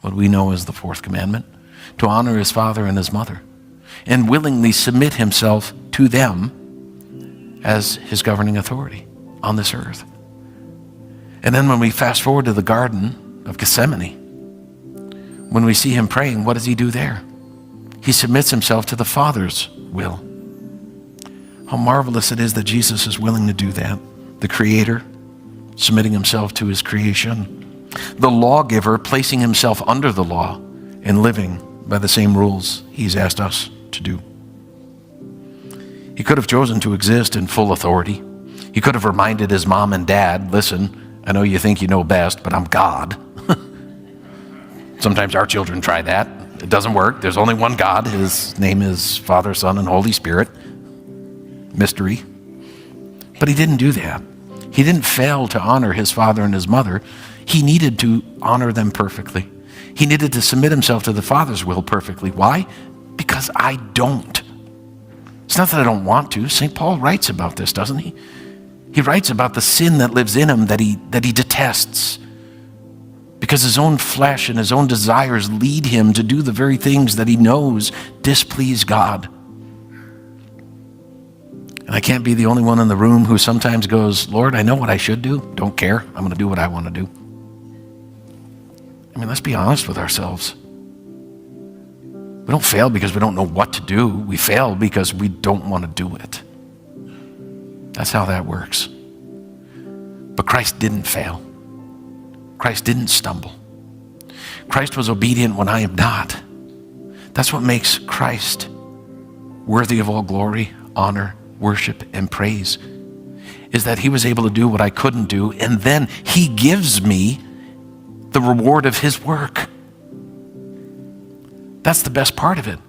what we know as the fourth commandment, to honor his father and his mother, and willingly submit himself to them as his governing authority on this earth. And then when we fast forward to the Garden of Gethsemane, when we see him praying, what does he do there? He submits himself to the Father's will. How marvelous it is that Jesus is willing to do that. The Creator submitting himself to his creation. The lawgiver placing himself under the law and living by the same rules he's asked us to do. He could have chosen to exist in full authority. He could have reminded his mom and dad, listen, I know you think you know best, but I'm God. Sometimes our children try that. It doesn't work. There's only one God. His name is Father, Son, and Holy Spirit. Mystery. But he didn't do that. He didn't fail to honor his father and his mother. He needed to honor them perfectly. He needed to submit himself to the Father's will perfectly. Why? Because I don't. It's not that I don't want to. St. Paul writes about this, doesn't he? He writes about the sin that lives in him that he detests. Because his own flesh and his own desires lead him to do the very things that he knows displease God. And I can't be the only one in the room who sometimes goes, Lord, I know what I should do. Don't care. I'm going to do what I want to do. I mean, let's be honest with ourselves. We don't fail because we don't know what to do. We fail because we don't want to do it. That's how that works. But Christ didn't fail. Christ didn't stumble. Christ was obedient when I am not. That's what makes Christ worthy of all glory, honor, worship, and praise, is that he was able to do what I couldn't do, and then he gives me the reward of his work. That's the best part of it.